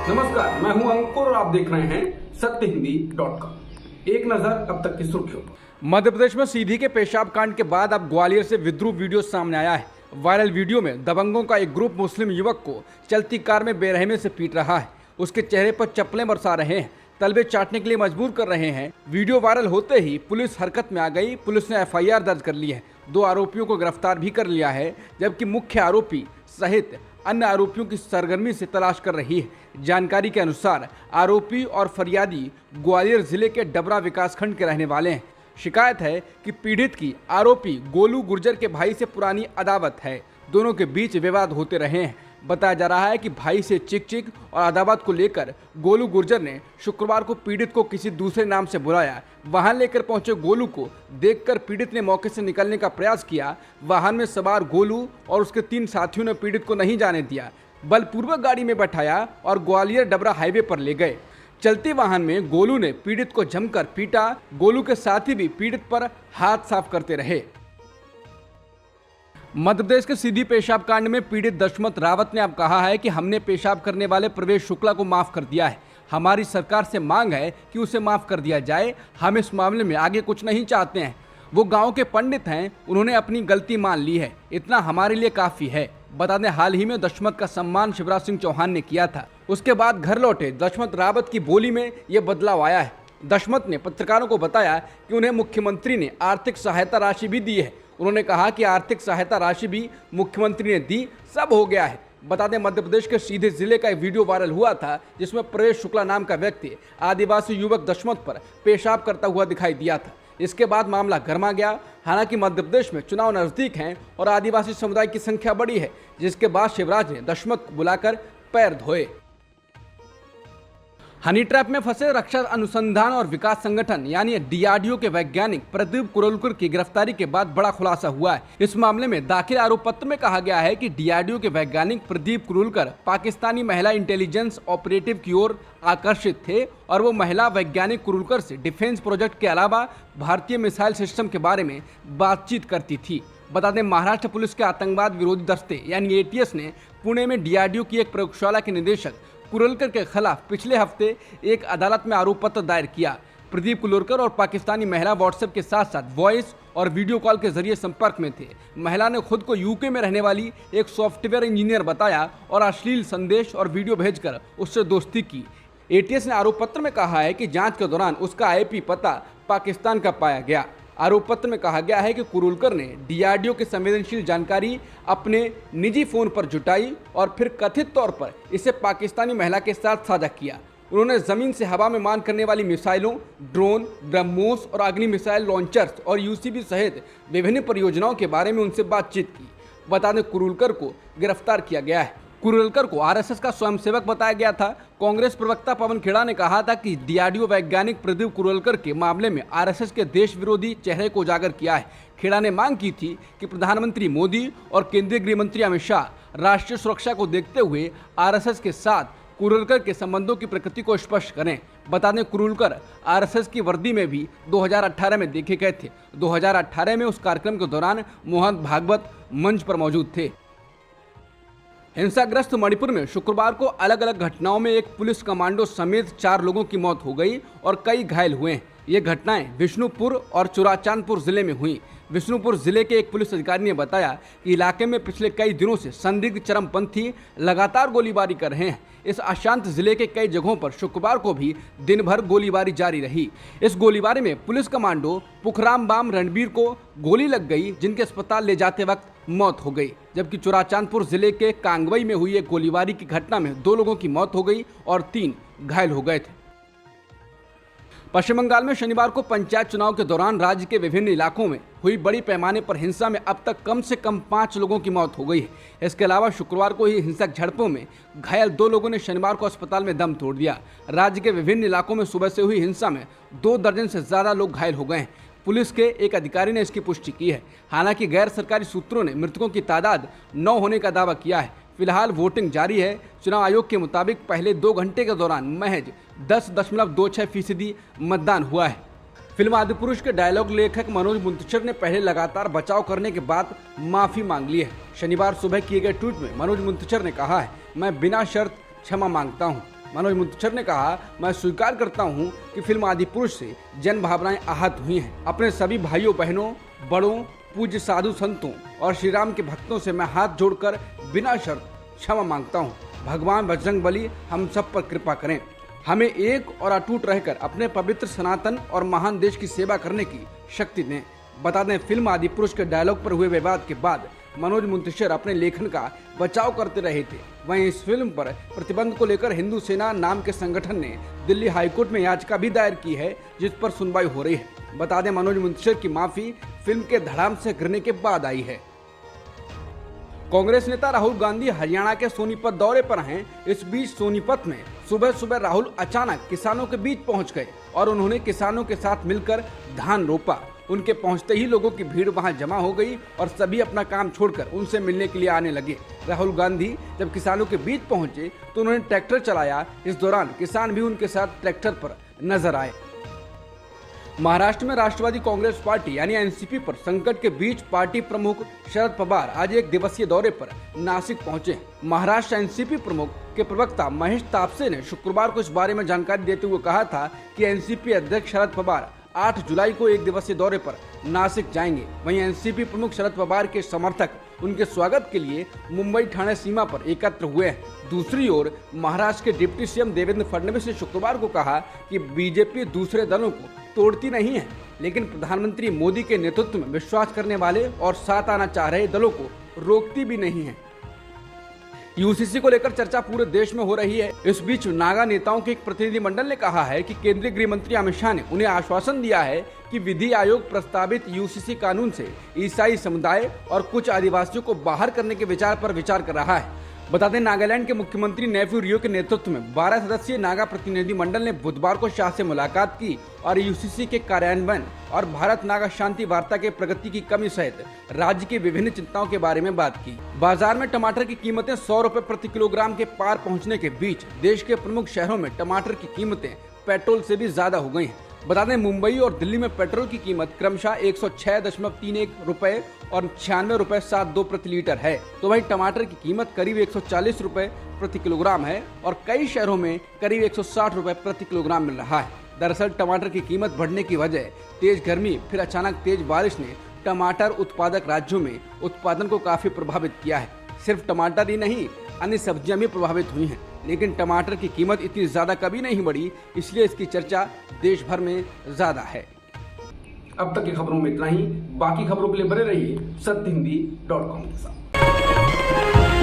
नमस्कार, मैं हूं अंकुर और आप देख रहे हैं सत्यहिंदी.com। एक नजर अब तक की सुर्खियों पर। मध्य प्रदेश में सीधी के पेशाब कांड के बाद अब ग्वालियर से विद्रूप वीडियो सामने आया है। वायरल वीडियो में दबंगों का एक ग्रुप मुस्लिम युवक को चलती कार में बेरहमी से पीट रहा है। उसके चेहरे पर चप्पलें बरसा रहे हैं, तलबे चाटने के लिए मजबूर कर रहे हैं। वीडियो वायरल होते ही पुलिस हरकत में आ गई। पुलिस ने एफआईआर दर्ज कर ली है। 2 आरोपियों को गिरफ्तार भी कर लिया है, जबकि मुख्य आरोपी सहित अन्य आरोपियों की सरगर्मी से तलाश कर रही है। जानकारी के अनुसार आरोपी और फरियादी ग्वालियर जिले के डबरा विकासखंड के रहने वाले हैं। शिकायत है कि पीड़ित की आरोपी गोलू गुर्जर के भाई से पुरानी अदावत है। दोनों के बीच विवाद होते रहे हैं। बताया जा रहा है कि भाई से चिक और अदावत को लेकर गोलू गुर्जर ने शुक्रवार को पीड़ित को किसी दूसरे नाम से बुलाया। वाहन लेकर पहुंचे गोलू को देखकर पीड़ित ने मौके से निकलने का प्रयास किया। वाहन में सवार गोलू और उसके 3 साथियों ने पीड़ित को नहीं जाने दिया, बलपूर्वक गाड़ी में बैठाया और ग्वालियर डबरा हाईवे पर ले गए। चलते वाहन में गोलू ने पीड़ित को जमकर पीटा। गोलू के साथी भी पीड़ित पर हाथ साफ करते रहे। मध्य प्रदेश के सीधी पेशाब कांड में पीड़ित दशमत रावत ने अब कहा है कि हमने पेशाब करने वाले प्रवेश शुक्ला को माफ कर दिया है। हमारी सरकार से मांग है कि उसे माफ कर दिया जाए। हम इस मामले में आगे कुछ नहीं चाहते हैं। वो गांव के पंडित हैं, उन्होंने अपनी गलती मान ली है, इतना हमारे लिए काफी है। बता दें, हाल ही में दशमत का सम्मान शिवराज सिंह चौहान ने किया था। उसके बाद घर लौटे दशमत रावत की बोली में ये बदलाव आया है। दशमत ने पत्रकारों को बताया कि उन्हें मुख्यमंत्री ने आर्थिक सहायता राशि भी दी है। उन्होंने कहा कि आर्थिक सहायता राशि भी मुख्यमंत्री ने दी, सब हो गया है। बता दें, मध्य प्रदेश के सीधे जिले का एक वीडियो वायरल हुआ था, जिसमें प्रवेश शुक्ला नाम का व्यक्ति आदिवासी युवक दशमत पर पेशाब करता हुआ दिखाई दिया था। इसके बाद मामला गरमा गया। हालांकि मध्य प्रदेश में चुनाव नजदीक हैं और आदिवासी समुदाय की संख्या बड़ी है, जिसके बाद शिवराज ने दशमत को बुलाकर पैर धोए। हनी ट्रैप में फंसे रक्षा अनुसंधान और विकास संगठन यानी डीआरडीओ के वैज्ञानिक प्रदीप कुरलकर की गिरफ्तारी के बाद बड़ा खुलासा हुआ है। इस मामले में दाखिल आरोप पत्र में कहा गया है कि डीआरडीओ के वैज्ञानिक प्रदीप कुरलकर पाकिस्तानी महिला इंटेलिजेंस ऑपरेटिव की ओर आकर्षित थे और वो महिला वैज्ञानिक कुरलकर से डिफेंस प्रोजेक्ट के अलावा भारतीय मिसाइल सिस्टम के बारे में बातचीत करती थी। बता दें, महाराष्ट्र पुलिस के आतंकवाद विरोधी दस्ते यानी एटीएस ने पुणे में डीआरडीओ की एक प्रयोगशाला के निदेशक कुरलकर के खिलाफ पिछले हफ्ते एक अदालत में आरोप पत्र दायर किया। प्रदीप कुरलकर और पाकिस्तानी महिला व्हाट्सएप के साथ साथ वॉइस और वीडियो कॉल के जरिए संपर्क में थे। महिला ने खुद को यूके में रहने वाली एक सॉफ्टवेयर इंजीनियर बताया और अश्लील संदेश और वीडियो भेजकर उससे दोस्ती की। एटीएस ने आरोप पत्र में कहा है कि जांच के दौरान उसका आईपी पता पाकिस्तान का पाया गया। आरोप पत्र में कहा गया है कि कुरलकर ने डीआरडीओ की संवेदनशील जानकारी अपने निजी फोन पर जुटाई और फिर कथित तौर पर इसे पाकिस्तानी महिला के साथ साझा किया। उन्होंने जमीन से हवा में मान करने वाली मिसाइलों, ड्रोन, ब्रह्मोस और अग्नि मिसाइल लॉन्चर्स और यूसीबी सहित विभिन्न परियोजनाओं के बारे में उनसे बातचीत की। बता दें, कुरलकर को गिरफ्तार किया गया है। कुरलकर को आरएसएस का स्वयंसेवक बताया गया था। कांग्रेस प्रवक्ता पवन खेड़ा ने कहा था कि डीआरडीओ वैज्ञानिक प्रदीप कुरलकर के मामले में आरएसएस के देश विरोधी चेहरे को उजागर किया है। खेड़ा ने मांग की थी कि प्रधानमंत्री मोदी और केंद्रीय गृह मंत्री अमित शाह राष्ट्रीय सुरक्षा को देखते हुए आरएसएस के साथ कुरलकर के संबंधों की प्रकृति को स्पष्ट करें। बता दें, कुरलकर आरएसएस की वर्दी में भी 2018 में देखे गए थे। 2018 में उस कार्यक्रम के दौरान मोहन भागवत मंच पर मौजूद थे। हिंसाग्रस्त मणिपुर में शुक्रवार को अलग अलग घटनाओं में एक पुलिस कमांडो समेत 4 लोगों की मौत हो गई और कई घायल हुए हैं। ये घटनाएं विष्णुपुर और चुराचांदपुर जिले में हुई। विष्णुपुर जिले के एक पुलिस अधिकारी ने बताया कि इलाके में पिछले कई दिनों से संदिग्ध चरमपंथी लगातार गोलीबारी कर रहे हैं। इस अशांत जिले के कई जगहों पर शुक्रवार को भी दिन भर गोलीबारी जारी रही। इस गोलीबारी में पुलिस कमांडो पुखराम बाम रणबीर को गोली लग गई, जिनके अस्पताल ले जाते वक्त मौत हो गई। जबकि चुराचांदपुर जिले के कांगवई में हुई एक गोलीबारी की घटना में 2 लोगों की मौत हो गई और 3 घायल हो गए थे। पश्चिम बंगाल में शनिवार को पंचायत चुनाव के दौरान राज्य के विभिन्न इलाकों में हुई बड़ी पैमाने पर हिंसा में अब तक कम से कम 5 लोगों की मौत हो गई है। इसके अलावा शुक्रवार को ही हिंसक झड़पों में घायल 2 लोगों ने शनिवार को अस्पताल में दम तोड़ दिया। राज्य के विभिन्न इलाकों में सुबह से हुई हिंसा में 2 दर्जन से ज्यादा लोग घायल हो गए हैं। पुलिस के एक अधिकारी ने इसकी पुष्टि की है। हालांकि गैर सरकारी सूत्रों ने मृतकों की तादाद 9 होने का दावा किया है। फिलहाल वोटिंग जारी है। चुनाव आयोग के मुताबिक पहले 2 घंटे के दौरान महज 10.26% मतदान हुआ है। फिल्म आदिपुरुष के डायलॉग लेखक मनोज मुंतशिर ने पहले लगातार बचाव करने के बाद माफी मांग ली है। शनिवार सुबह किए गए ट्वीट में मनोज मुंतशिर ने कहा है, मैं बिना शर्त क्षमा मांगता हूं। मनोज मुंतशिर ने कहा, मैं स्वीकार करता हूं कि फिल्म आदिपुरुष से जन भावनाएं आहत हुई हैं। अपने सभी भाइयों बहनों, बड़ों, पूज्य साधु संतों और श्री राम के भक्तों से मैं हाथ जोड़कर बिना शर्त क्षमा मांगता हूं। भगवान बजरंगबली हम सब पर कृपा करें, हमें एक और अटूट रहकर अपने पवित्र सनातन और महान देश की सेवा करने की शक्ति दें। बता दें, फिल्म आदिपुरुष के डायलॉग पर हुए विवाद के बाद मनोज मुंतशिर अपने लेखन का बचाव करते रहे थे। वहीं इस फिल्म पर प्रतिबंध को लेकर हिंदू सेना नाम के संगठन ने दिल्ली हाईकोर्ट में याचिका भी दायर की है, जिस पर सुनवाई हो रही है। बता दें, मनोज मुंतशिर की माफी फिल्म के धड़ाम से गिरने के बाद आई है। कांग्रेस नेता राहुल गांधी हरियाणा के सोनीपत दौरे पर हैं। इस बीच सोनीपत में सुबह सुबह राहुल अचानक किसानों के बीच पहुंच गए और उन्होंने किसानों के साथ मिलकर धान रोपा। उनके पहुंचते ही लोगों की भीड़ वहां जमा हो गई और सभी अपना काम छोड़कर उनसे मिलने के लिए आने लगे। राहुल गांधी जब किसानों के बीच पहुंचे तो उन्होंने ट्रैक्टर चलाया। इस दौरान किसान भी उनके साथ ट्रैक्टर पर नजर आए। महाराष्ट्र में राष्ट्रवादी कांग्रेस पार्टी यानी एनसीपी पर संकट के बीच पार्टी प्रमुख शरद पवार आज एक दिवसीय दौरे पर नासिक पहुंचे। महाराष्ट्र एनसीपी प्रमुख के प्रवक्ता महेश तापसे ने शुक्रवार को इस बारे में जानकारी देते हुए कहा था कि एनसीपी अध्यक्ष शरद पवार 8 जुलाई को एक दिवसीय दौरे पर नासिक जाएंगे। वहीं एनसीपी प्रमुख शरद पवार के समर्थक उनके स्वागत के लिए मुंबई ठाणे सीमा पर एकत्र हुए हैं। दूसरी ओर महाराष्ट्र के डिप्टी सीएम देवेंद्र फडणवीस ने शुक्रवार को कहा कि बीजेपी दूसरे दलों को तोड़ती नहीं है, लेकिन प्रधानमंत्री मोदी के नेतृत्व में विश्वास करने वाले और साथ आना चाह रहे दलों को रोकती भी नहीं है। यूसीसी को लेकर चर्चा पूरे देश में हो रही है। इस बीच नागा नेताओं के एक प्रतिनिधिमंडल ने कहा है कि केंद्रीय गृह मंत्री अमित शाह ने उन्हें आश्वासन दिया है कि विधि आयोग प्रस्तावित यूसीसी कानून से ईसाई समुदाय और कुछ आदिवासियों को बाहर करने के विचार पर विचार कर रहा है। बता दें, नागालैंड के मुख्यमंत्री नेफ्यू रियो के नेतृत्व में 12 सदस्यीय नागा प्रतिनिधिमंडल ने बुधवार को शाह से मुलाकात की और यूसीसी के कार्यान्वयन और भारत नागा शांति वार्ता के प्रगति की कमी सहित राज्य की विभिन्न चिंताओं के बारे में बात की। बाजार में टमाटर की कीमतें 100 रुपए प्रति किलोग्राम के पार पहुंचने के बीच देश के प्रमुख शहरों में टमाटर की कीमतें पेट्रोल से भी ज्यादा हो गई हैं। बता दें, मुंबई और दिल्ली में पेट्रोल की कीमत क्रमशः 106.31 रुपए और 96 रुपए 72 प्रति लीटर है, तो वहीं टमाटर की कीमत करीब 140 रुपए प्रति किलोग्राम है और कई शहरों में करीब 160 रुपए प्रति किलोग्राम मिल रहा है। दरअसल टमाटर की कीमत बढ़ने की वजह तेज गर्मी फिर अचानक तेज बारिश ने टमाटर उत्पादक राज्यों में उत्पादन को काफी प्रभावित किया है। सिर्फ टमाटर ही नहीं, अन्य सब्जियां भी प्रभावित हुई हैं, लेकिन टमाटर की कीमत इतनी ज्यादा कभी नहीं बढ़ी, इसलिए इसकी चर्चा देश भर में ज्यादा है। अब तक की खबरों में इतना ही। बाकी खबरों के लिए बने रहिए सत्यहिंदी.com के साथ।